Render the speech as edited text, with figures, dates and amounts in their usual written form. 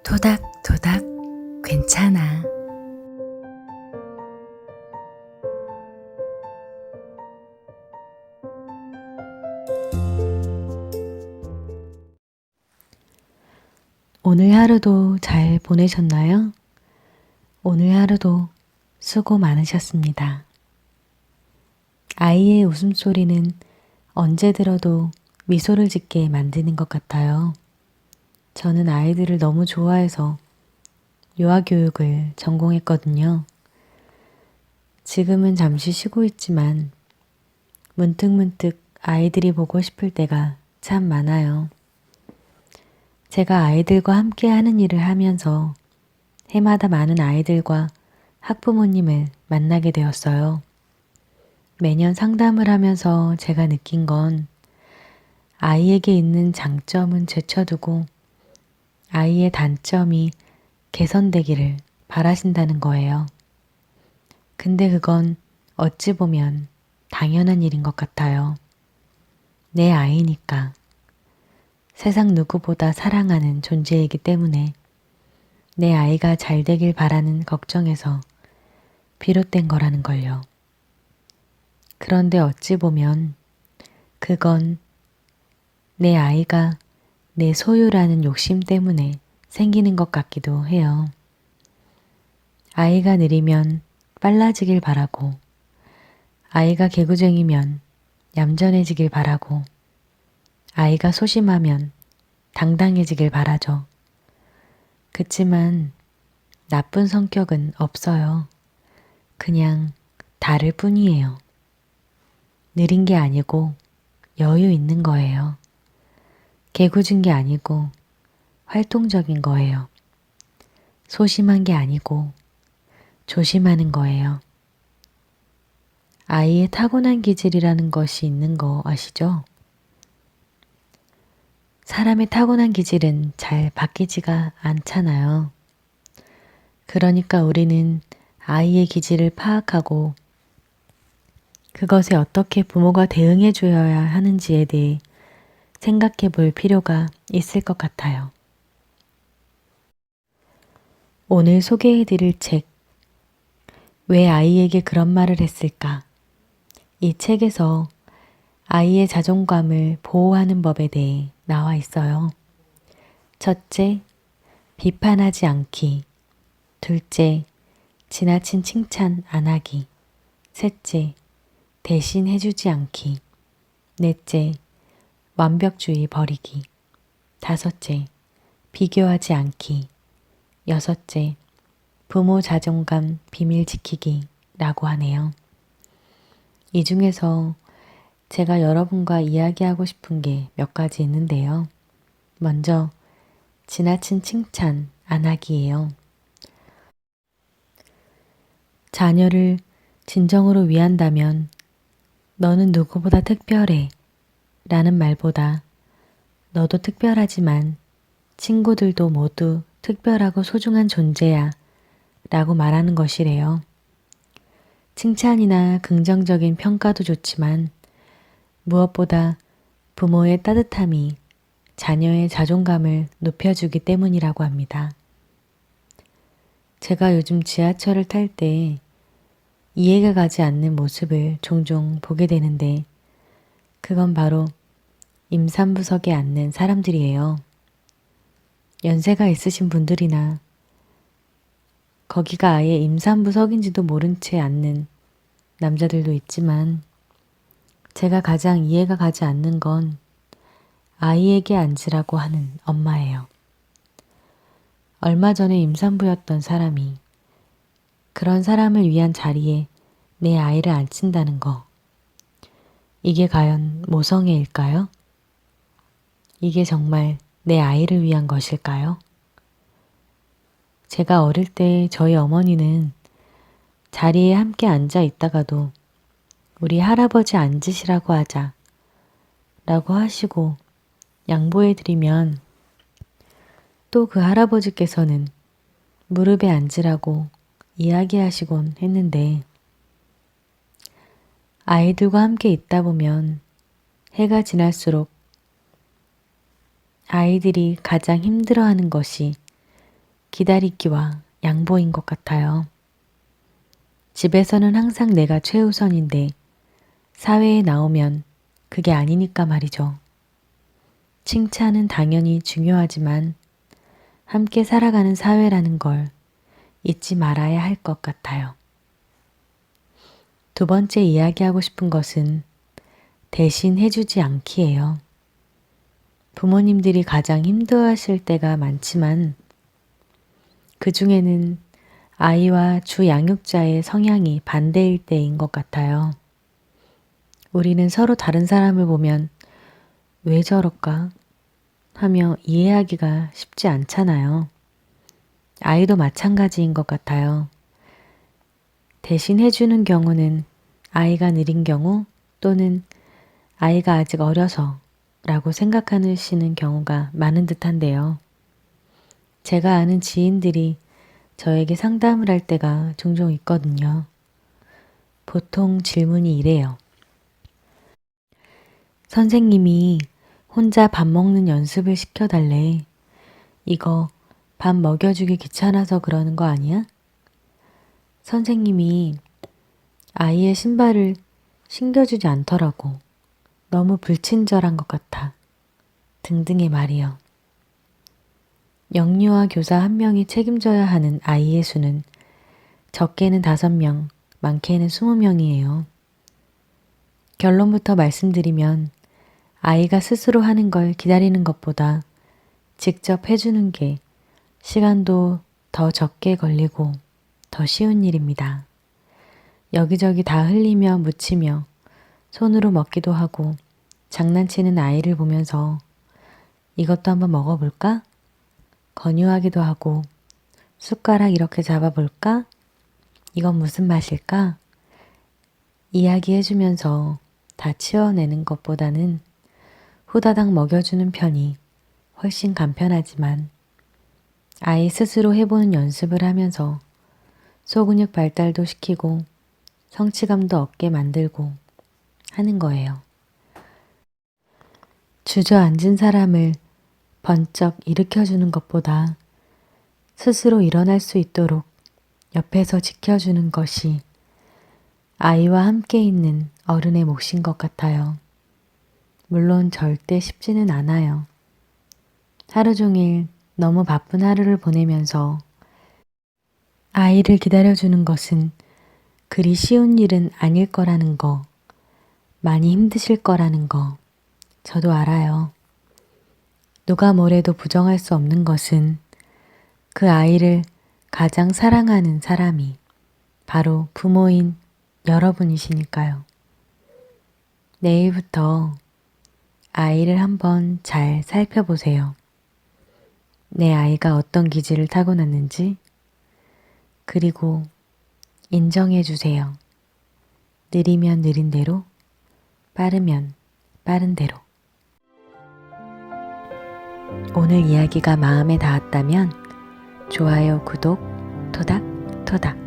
토닥토닥 괜찮아. 오늘 하루도 잘 보내셨나요? 오늘 하루도 수고 많으셨습니다. 아이의 웃음소리는 언제 들어도 미소를 짓게 만드는 것 같아요. 저는 아이들을 너무 좋아해서 유아교육을 전공했거든요. 지금은 잠시 쉬고 있지만 문득문득 아이들이 보고 싶을 때가 참 많아요. 제가 아이들과 함께 하는 일을 하면서 해마다 많은 아이들과 학부모님을 만나게 되었어요. 매년 상담을 하면서 제가 느낀 건 아이에게 있는 장점은 제쳐두고 아이의 단점이 개선되기를 바라신다는 거예요. 근데 그건 어찌 보면 당연한 일인 것 같아요. 내 아이니까. 세상 누구보다 사랑하는 존재이기 때문에 내 아이가 잘 되길 바라는 걱정에서 비롯된 거라는 걸요. 그런데 어찌 보면 그건 내 아이가 내 소유라는 욕심 때문에 생기는 것 같기도 해요. 아이가 느리면 빨라지길 바라고, 아이가 개구쟁이면 얌전해지길 바라고, 아이가 소심하면 당당해지길 바라죠. 그치만 나쁜 성격은 없어요. 그냥 다를 뿐이에요. 느린 게 아니고 여유 있는 거예요. 개구진 게 아니고 활동적인 거예요. 소심한 게 아니고 조심하는 거예요. 아이의 타고난 기질이라는 것이 있는 거 아시죠? 사람의 타고난 기질은 잘 바뀌지가 않잖아요. 그러니까 우리는 아이의 기질을 파악하고 그것에 어떻게 부모가 대응해 줘야 하는지에 대해 생각해 볼 필요가 있을 것 같아요. 오늘 소개해 드릴 책, 왜 아이에게 그런 말을 했을까? 이 책에서 아이의 자존감을 보호하는 법에 대해 나와 있어요. 첫째, 비판하지 않기. 둘째, 지나친 칭찬 안 하기. 셋째, 대신 해주지 않기. 넷째, 완벽주의 버리기. 다섯째, 비교하지 않기. 여섯째, 부모 자존감 비밀 지키기라고 하네요. 이 중에서 제가 여러분과 이야기하고 싶은 게 몇 가지 있는데요. 먼저 지나친 칭찬 안 하기예요. 자녀를 진정으로 위한다면 너는 누구보다 특별해 라는 말보다 너도 특별하지만 친구들도 모두 특별하고 소중한 존재야 라고 말하는 것이래요. 칭찬이나 긍정적인 평가도 좋지만 무엇보다 부모의 따뜻함이 자녀의 자존감을 높여주기 때문이라고 합니다. 제가 요즘 지하철을 탈 때 이해가 가지 않는 모습을 종종 보게 되는데 그건 바로 임산부석에 앉는 사람들이에요. 연세가 있으신 분들이나 거기가 아예 임산부석인지도 모른 채 앉는 남자들도 있지만 제가 가장 이해가 가지 않는 건 아이에게 앉으라고 하는 엄마예요. 얼마 전에 임산부였던 사람이 그런 사람을 위한 자리에 내 아이를 앉힌다는 거. 이게 과연 모성애일까요? 이게 정말 내 아이를 위한 것일까요? 제가 어릴 때 저희 어머니는 자리에 함께 앉아 있다가도 우리 할아버지 앉으시라고 하자 라고 하시고 양보해드리면 또 그 할아버지께서는 무릎에 앉으라고 이야기하시곤 했는데 아이들과 함께 있다 보면 해가 지날수록 아이들이 가장 힘들어하는 것이 기다리기와 양보인 것 같아요. 집에서는 항상 내가 최우선인데 사회에 나오면 그게 아니니까 말이죠. 칭찬은 당연히 중요하지만 함께 살아가는 사회라는 걸 잊지 말아야 할 것 같아요. 두 번째 이야기하고 싶은 것은 대신 해주지 않기예요. 부모님들이 가장 힘들어하실 때가 많지만 그 중에는 아이와 주 양육자의 성향이 반대일 때인 것 같아요. 우리는 서로 다른 사람을 보면 왜 저럴까 하며 이해하기가 쉽지 않잖아요. 아이도 마찬가지인 것 같아요. 대신 해주는 경우는 아이가 느린 경우 또는 아이가 아직 어려서 라고 생각하시는 경우가 많은 듯한데요. 제가 아는 지인들이 저에게 상담을 할 때가 종종 있거든요. 보통 질문이 이래요. 선생님이 혼자 밥 먹는 연습을 시켜달래. 이거 밥 먹여주기 귀찮아서 그러는 거 아니야? 선생님이 아이의 신발을 신겨주지 않더라고. 너무 불친절한 것 같아. 등등의 말이요. 영유아 교사 1명이 책임져야 하는 아이의 수는 적게는 5명, 많게는 20명이에요. 결론부터 말씀드리면 아이가 스스로 하는 걸 기다리는 것보다 직접 해주는 게 시간도 더 적게 걸리고 더 쉬운 일입니다. 여기저기 다 흘리며 묻히며 손으로 먹기도 하고 장난치는 아이를 보면서 이것도 한번 먹어볼까? 권유하기도 하고 숟가락 이렇게 잡아볼까? 이건 무슨 맛일까? 이야기해주면서 다 치워내는 것보다는 후다닥 먹여주는 편이 훨씬 간편하지만 아이 스스로 해보는 연습을 하면서 소근육 발달도 시키고 성취감도 얻게 만들고 하는 거예요. 주저앉은 사람을 번쩍 일으켜주는 것보다 스스로 일어날 수 있도록 옆에서 지켜주는 것이 아이와 함께 있는 어른의 몫인 것 같아요. 물론 절대 쉽지는 않아요. 하루 종일 너무 바쁜 하루를 보내면서 아이를 기다려주는 것은 그리 쉬운 일은 아닐 거라는 거, 많이 힘드실 거라는 거, 저도 알아요. 누가 뭐래도 부정할 수 없는 것은 그 아이를 가장 사랑하는 사람이 바로 부모인 여러분이시니까요. 내일부터 아이를 한번 잘 살펴보세요. 내 아이가 어떤 기질을 타고났는지, 그리고 인정해 주세요. 느리면 느린 대로, 빠르면 빠른 대로. 오늘 이야기가 마음에 닿았다면 좋아요, 구독, 토닥토닥.